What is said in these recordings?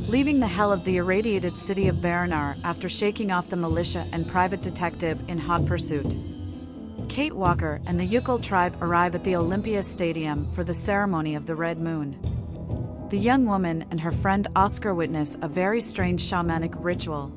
leaving the hell of the irradiated city of Baranar after shaking off the militia and private detective in hot pursuit. Kate Walker and the Yukon tribe arrive at the Olympia Stadium for the ceremony of the Red Moon. The young woman and her friend Oscar witness a very strange shamanic ritual.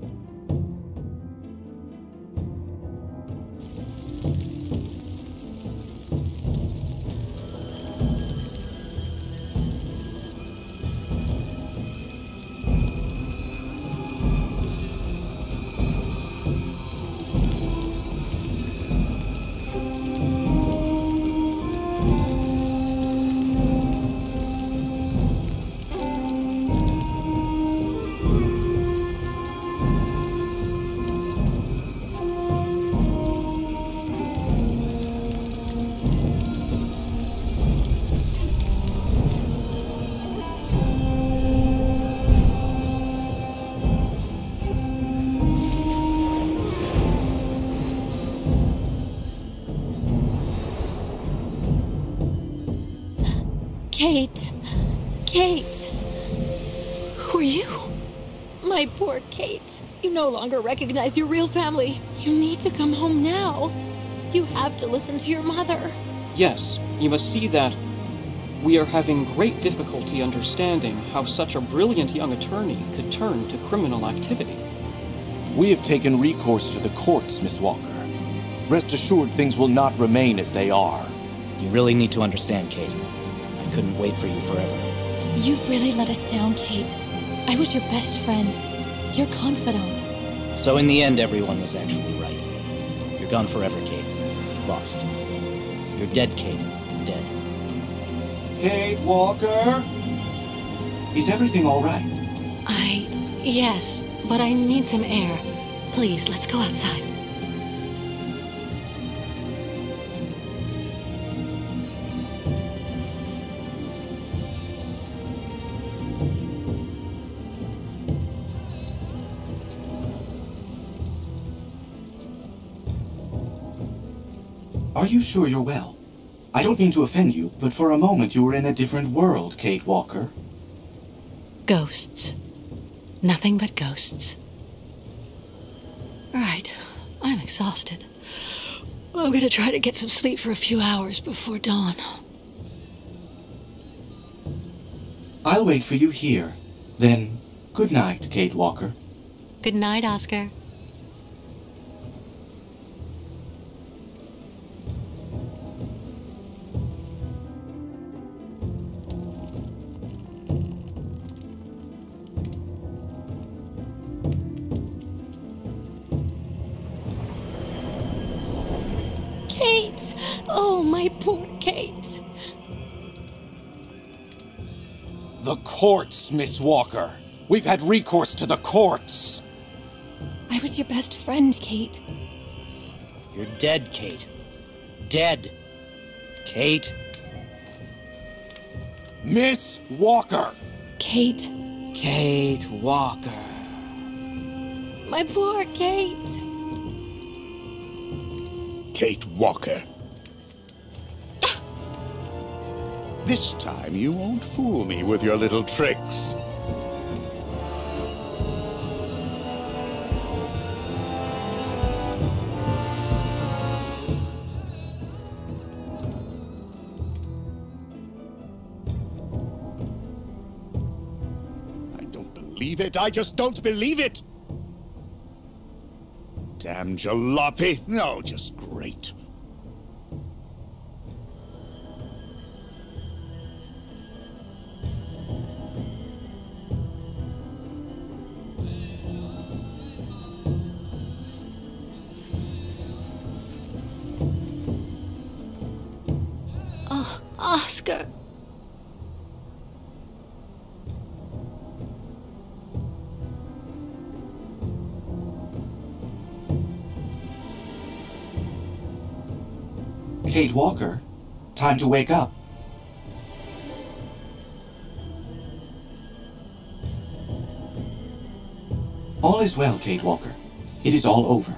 Kate! Kate! Who are you? My poor Kate. You no longer recognize your real family. You need to come home now. You have to listen to your mother. Yes, you must see that we are having great difficulty understanding how such a brilliant young attorney could turn to criminal activity. We have taken recourse to the courts, Miss Walker. Rest assured things will not remain as they are. You really need to understand, Kate. I couldn't wait for you forever. You've really let us down, Kate. I was your best friend, your confidant. So in the end, everyone was actually right. You're gone forever, Kate. Lost. You're dead, Kate. Dead. Kate Walker? Is everything all right? Yes, but I need some air. Please, let's go outside. Are you sure you're well? I don't mean to offend you, but for a moment you were in a different world, Kate Walker. Ghosts. Nothing but ghosts. Right. I'm exhausted. I'm gonna try to get some sleep for a few hours before dawn. I'll wait for you here. Then, good night, Kate Walker. Good night, Oscar. Kate! Oh, my poor Kate. The courts, Miss Walker. We've had recourse to the courts. I was your best friend, Kate. You're dead, Kate. Dead. Kate. Miss Walker! Kate. Kate Walker. My poor Kate. Kate Walker. This time you won't fool me with your little tricks. I don't believe it. I just don't believe it. Damn jalopy. No, just great. Oh, Oscar. Kate Walker, time to wake up. All is well, Kate Walker. It is all over.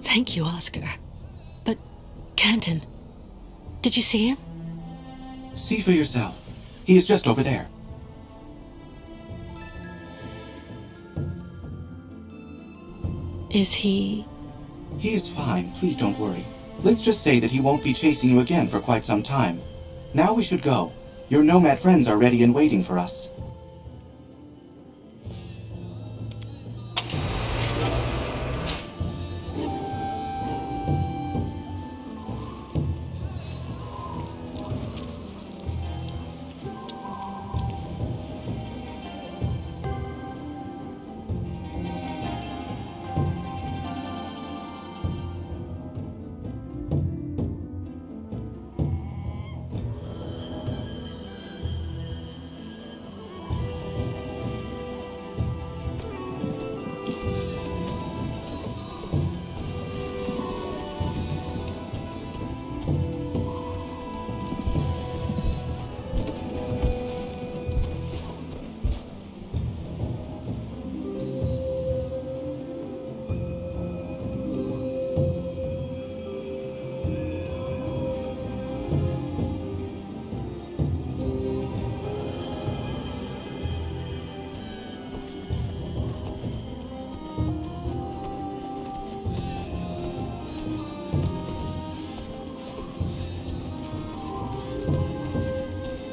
Thank you, Oscar. But Canton, did you see him? See for yourself. He is just over there. Is he... He is fine. Please don't worry. Let's just say that he won't be chasing you again for quite some time. Now we should go. Your nomad friends are ready and waiting for us.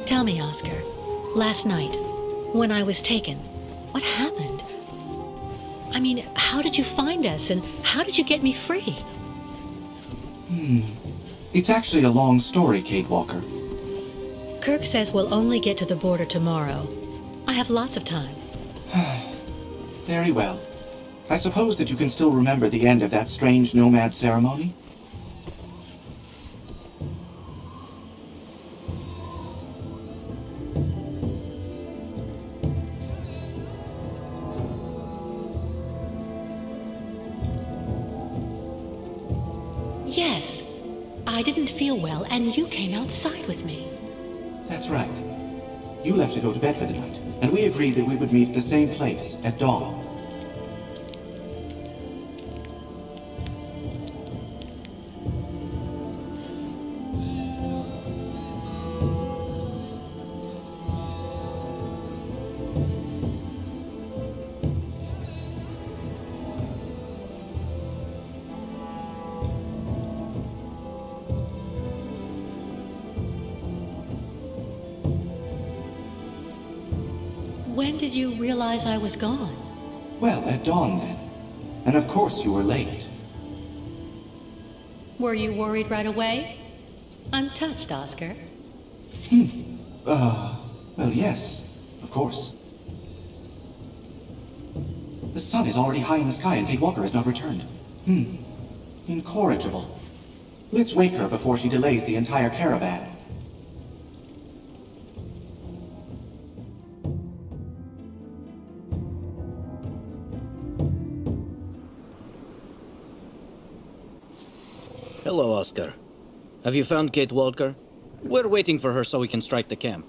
Tell me, Oscar. Last night, when I was taken, what happened? I mean, how did you find us, and how did you get me free? It's actually a long story, Kate Walker. Kirk says we'll only get to the border tomorrow. I have lots of time. Very well. I suppose that you can still remember the end of that strange nomad ceremony? Yes. I didn't feel well, and you came outside with me. That's right. You left to go to bed for the night, and we agreed that we would meet at the same place at dawn. When did you realize I was gone? Well, at dawn then. And of course you were late. Were you worried right away? I'm touched, Oscar. Well, yes, of course. The sun is already high in the sky and Kate Walker has not returned. Incorrigible. Let's wake her before she delays the entire caravan. Hello, Oscar. Have you found Kate Walker? We're waiting for her so we can strike the camp.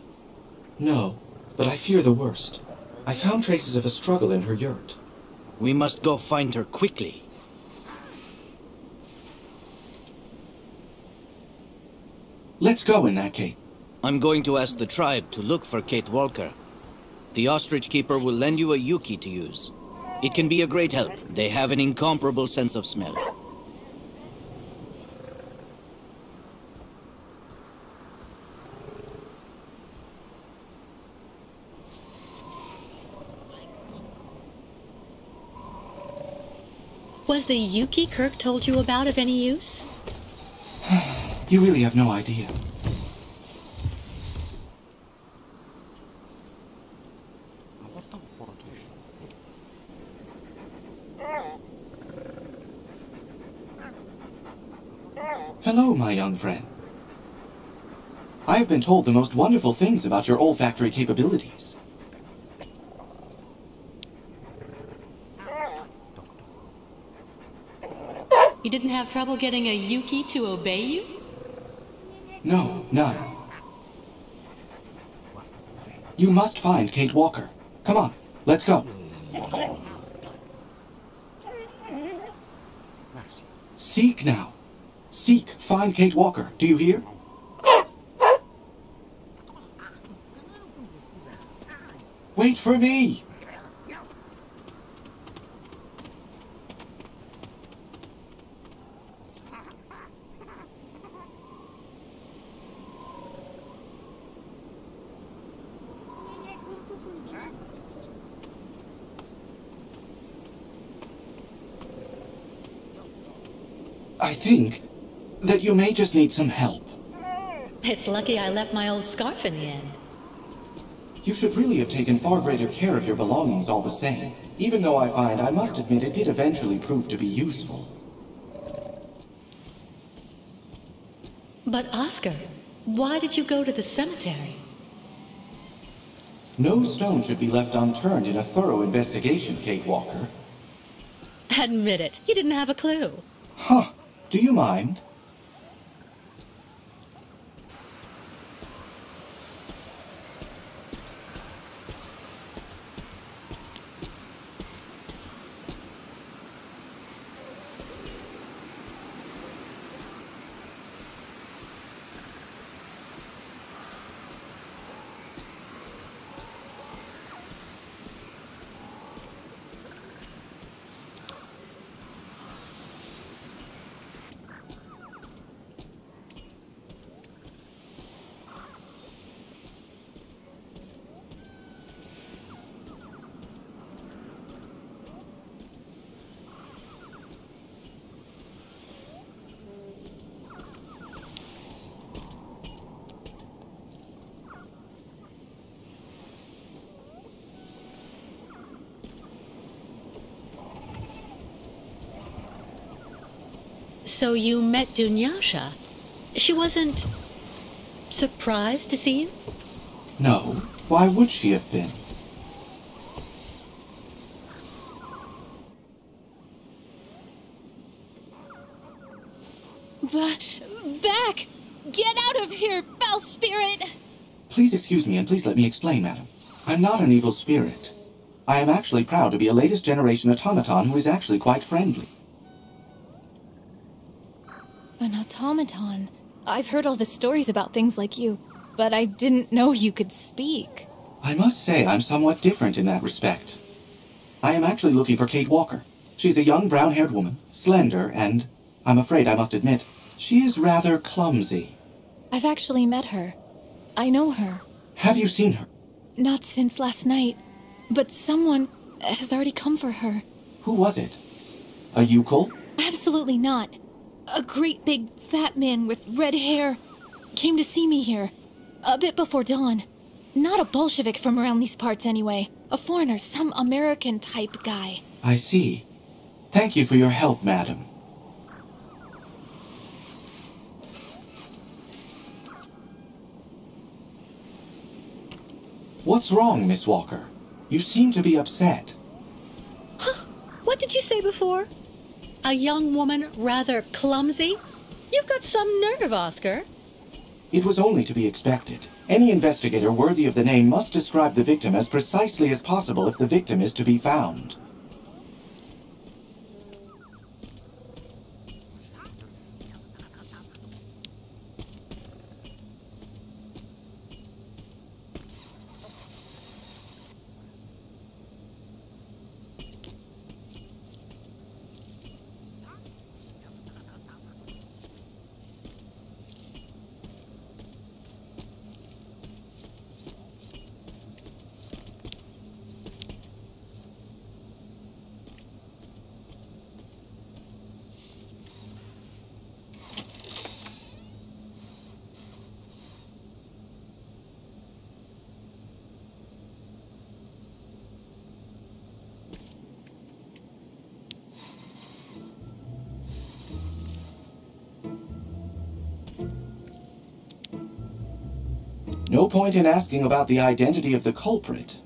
No, but I fear the worst. I found traces of a struggle in her yurt. We must go find her quickly. Let's go in that case. I'm going to ask the tribe to look for Kate Walker. The Ostrich Keeper will lend you a Yuki to use. It can be a great help. They have an incomparable sense of smell. Was the Yuki Kirk told you about of any use? You really have no idea. Hello, my young friend. I have been told the most wonderful things about your olfactory capabilities. You didn't have trouble getting a Yuki to obey you? No, none. You must find Kate Walker. Come on, let's go. Seek now. Seek, find Kate Walker. Do you hear? Wait for me! I think that you may just need some help. It's lucky I left my old scarf in the end. You should really have taken far greater care of your belongings all the same, even though I must admit, it did eventually prove to be useful. But Oscar, why did you go to the cemetery? No stone should be left unturned in a thorough investigation, Kate Walker. Admit it, you didn't have a clue. Huh. Do you mind? So you met Dunyasha. She wasn't surprised to see you? No. Why would she have been? Back! Get out of here, foul spirit! Please excuse me, and please let me explain, madam. I'm not an evil spirit. I am actually proud to be a latest generation automaton who is actually quite friendly. An automaton? I've heard all the stories about things like you, but I didn't know you could speak. I must say I'm somewhat different in that respect. I am actually looking for Kate Walker. She's a young brown-haired woman, slender, and I'm afraid I must admit, she is rather clumsy. I've actually met her. I know her. Have you seen her? Not since last night, but someone has already come for her. Who was it? A yokel? Absolutely not. A great big fat man with red hair came to see me here, a bit before dawn. Not a Bolshevik from around these parts anyway. A foreigner, some American type guy. I see. Thank you for your help, madam. What's wrong, Miss Walker? You seem to be upset. Huh? What did you say before? A young woman rather clumsy? You've got some nerve, Oscar. It was only to be expected. Any investigator worthy of the name must describe the victim as precisely as possible if the victim is to be found. No point in asking about the identity of the culprit.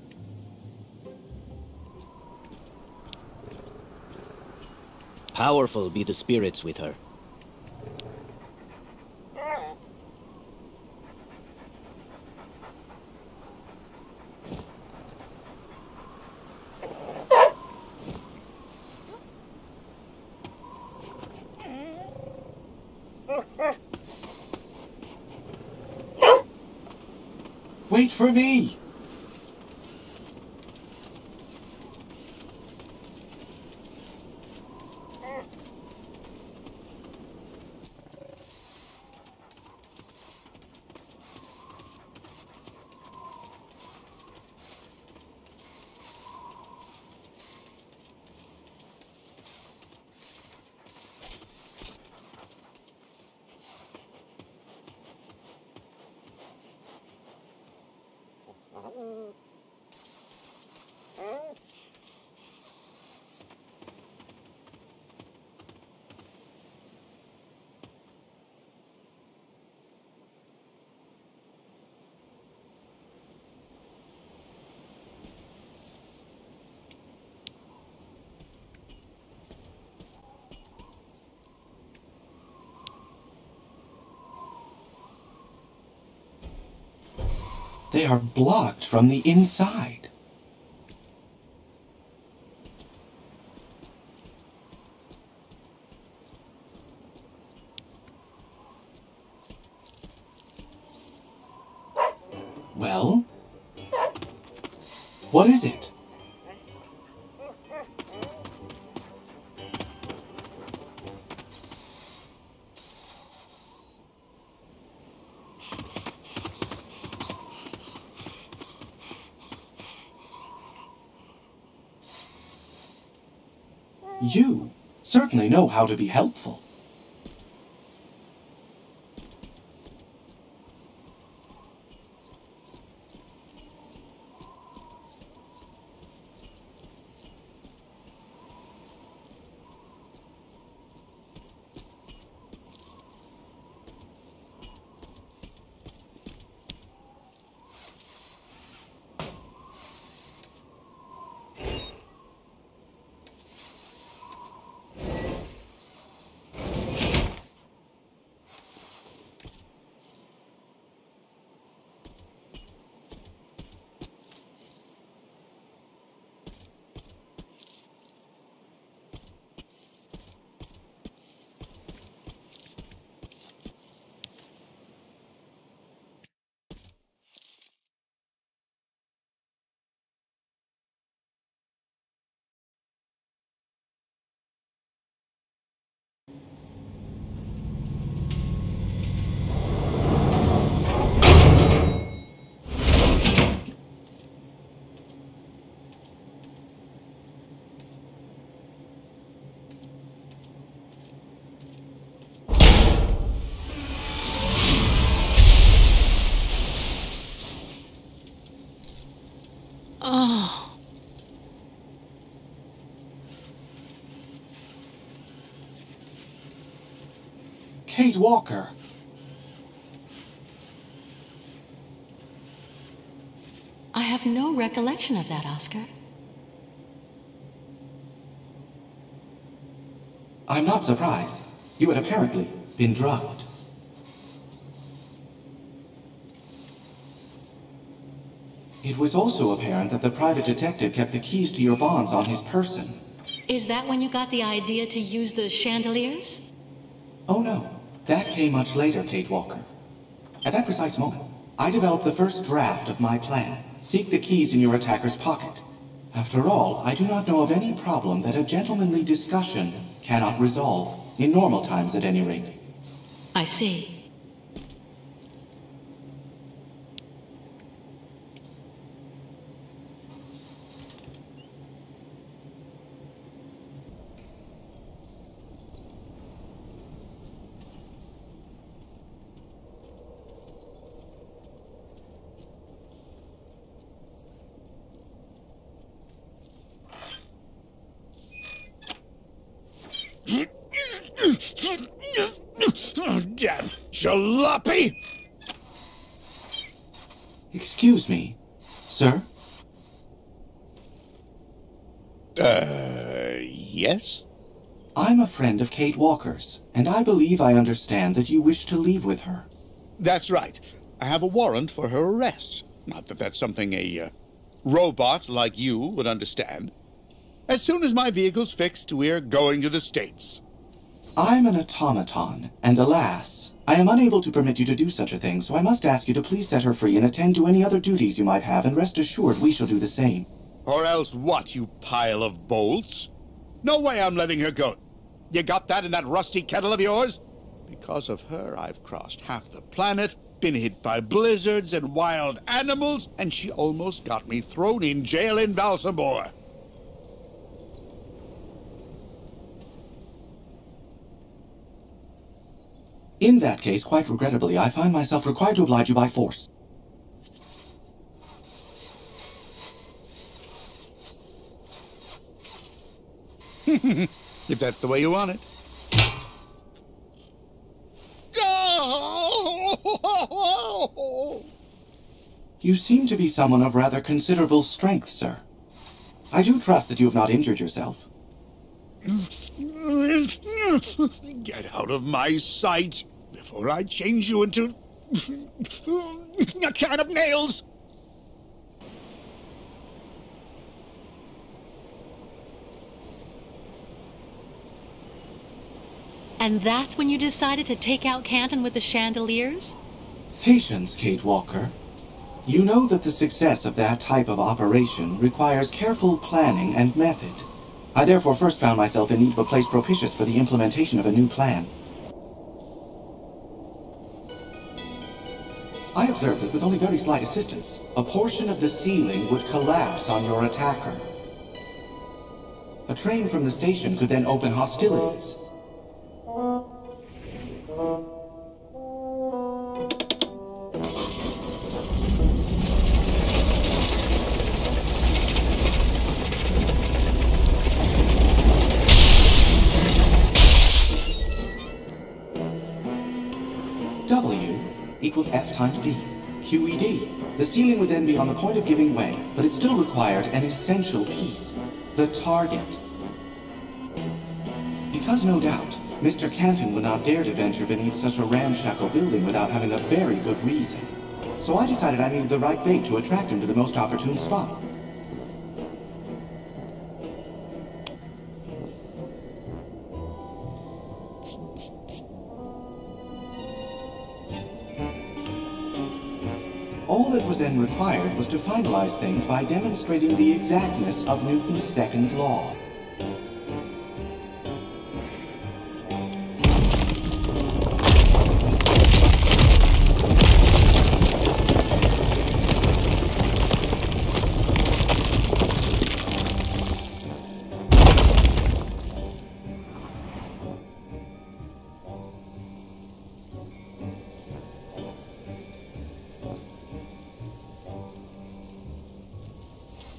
Powerful be the spirits with her. Wait for me! They are blocked from the inside. Well? What is it? You certainly know how to be helpful. Oh. Kate Walker. I have no recollection of that, Oscar. I'm not surprised. You had apparently been drugged. It was also apparent that the private detective kept the keys to your bonds on his person. Is that when you got the idea to use the chandeliers? Oh no, that came much later, Kate Walker. At that precise moment, I developed the first draft of my plan. Seek the keys in your attacker's pocket. After all, I do not know of any problem that a gentlemanly discussion cannot resolve, in normal times at any rate. I see. Oh, damn jalopy! Excuse me, sir? Yes? I'm a friend of Kate Walker's, and I believe I understand that you wish to leave with her. That's right. I have a warrant for her arrest. Not that that's something a robot like you would understand. As soon as my vehicle's fixed, we're going to the States. I'm an automaton, and alas, I am unable to permit you to do such a thing, so I must ask you to please set her free and attend to any other duties you might have, and rest assured we shall do the same. Or else what, you pile of bolts? No way I'm letting her go. You got that in that rusty kettle of yours? Because of her, I've crossed half the planet, been hit by blizzards and wild animals, and she almost got me thrown in jail in Balsamore. In that case, quite regrettably, I find myself required to oblige you by force. If that's the way you want it. You seem to be someone of rather considerable strength, sir. I do trust that you have not injured yourself. Get out of my sight before I change you into a can of nails. And that's when you decided to take out Canton with the chandeliers? Patience, Kate Walker. You know that the success of that type of operation requires careful planning and method. I therefore first found myself in need of a place propitious for the implementation of a new plan. I observed that with only very slight assistance, a portion of the ceiling would collapse on your attacker. A train from the station could then open hostilities. W equals F times D. QED. The ceiling would then be on the point of giving way, but it still required an essential piece. The target. Because no doubt, Mr. Canton would not dare to venture beneath such a ramshackle building without having a very good reason. So I decided I needed the right bait to attract him to the most opportune spot. All that was then required was to finalize things by demonstrating the exactness of Newton's second law.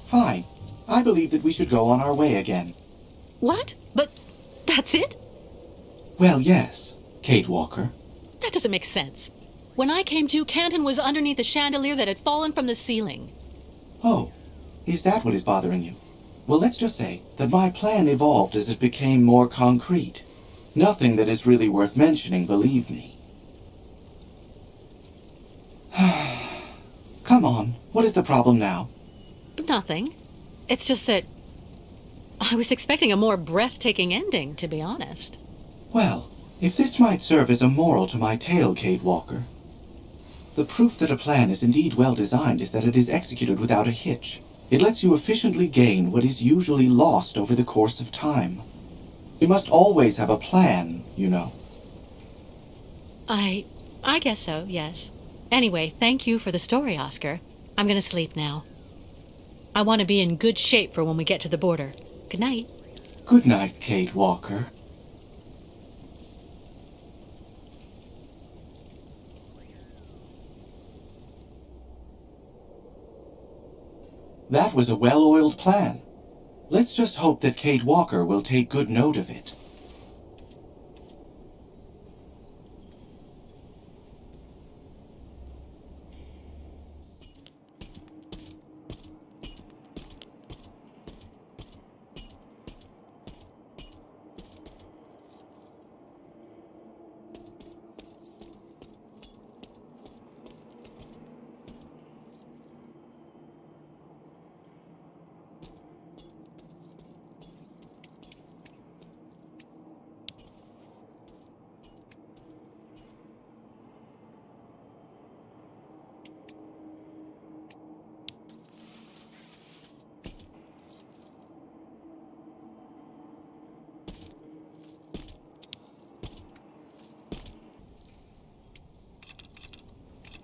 Fine. I believe that we should go on our way again. What? But that's it? Well, yes, Kate Walker. That doesn't make sense. When I came to, Canton was underneath the chandelier that had fallen from the ceiling. Oh, is that what is bothering you? Well, let's just say that my plan evolved as it became more concrete. Nothing that is really worth mentioning, believe me. Come on, what is the problem now? Nothing. It's just that I was expecting a more breathtaking ending, to be honest. Well, if this might serve as a moral to my tale, Kate Walker, the proof that a plan is indeed well designed is that it is executed without a hitch. It lets you efficiently gain what is usually lost over the course of time. You must always have a plan, you know. I guess so, yes. Anyway, thank you for the story, Oscar. I'm gonna sleep now. I want to be in good shape for when we get to the border. Good night. Good night, Kate Walker. That was a well-oiled plan. Let's just hope that Kate Walker will take good note of it.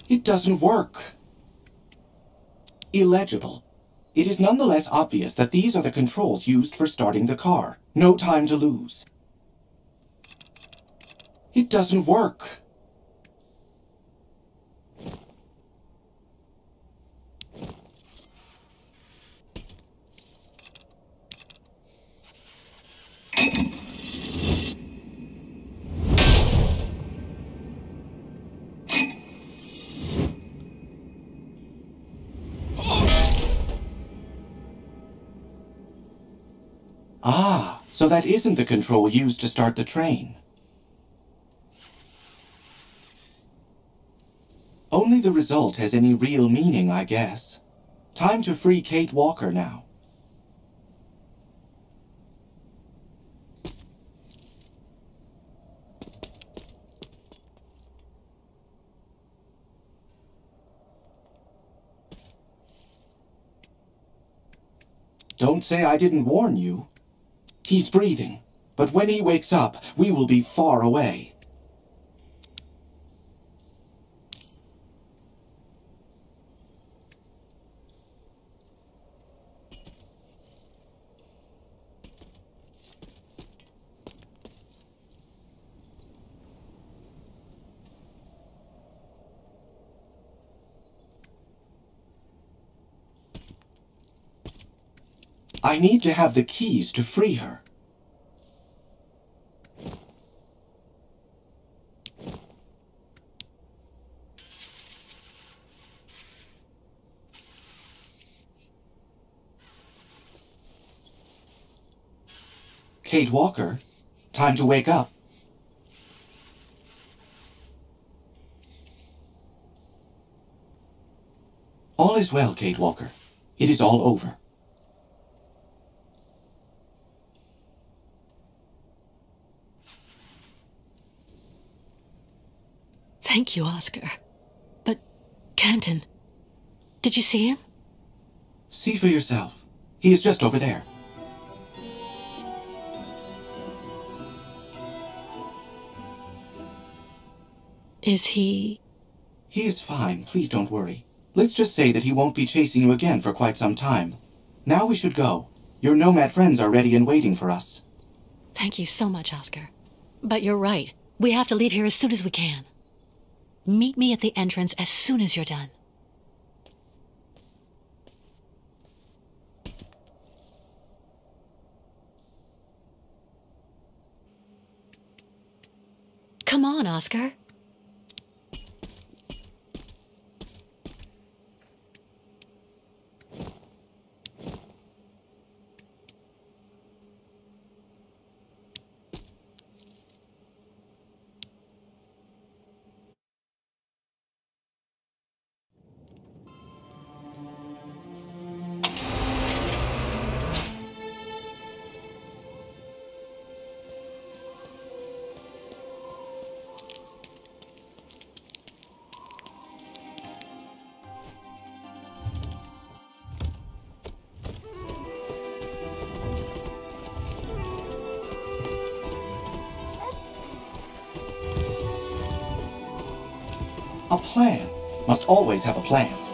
It doesn't work. Illegible. It is nonetheless obvious that these are the controls used for starting the car. No time to lose. It doesn't work. Ah, so that isn't the control used to start the train. Only the result has any real meaning, I guess. Time to free Kate Walker now. Don't say I didn't warn you. He's breathing, but when he wakes up, we will be far away. I need to have the keys to free her. Kate Walker, time to wake up. All is well, Kate Walker. It is all over. Thank you, Oscar. But, Canton, did you see him? See for yourself. He is just over there. Is he... He is fine. Please don't worry. Let's just say that he won't be chasing you again for quite some time. Now we should go. Your nomad friends are ready and waiting for us. Thank you so much, Oscar. But you're right. We have to leave here as soon as we can. Meet me at the entrance as soon as you're done. Come on, Oscar. A plan. Must always have a plan.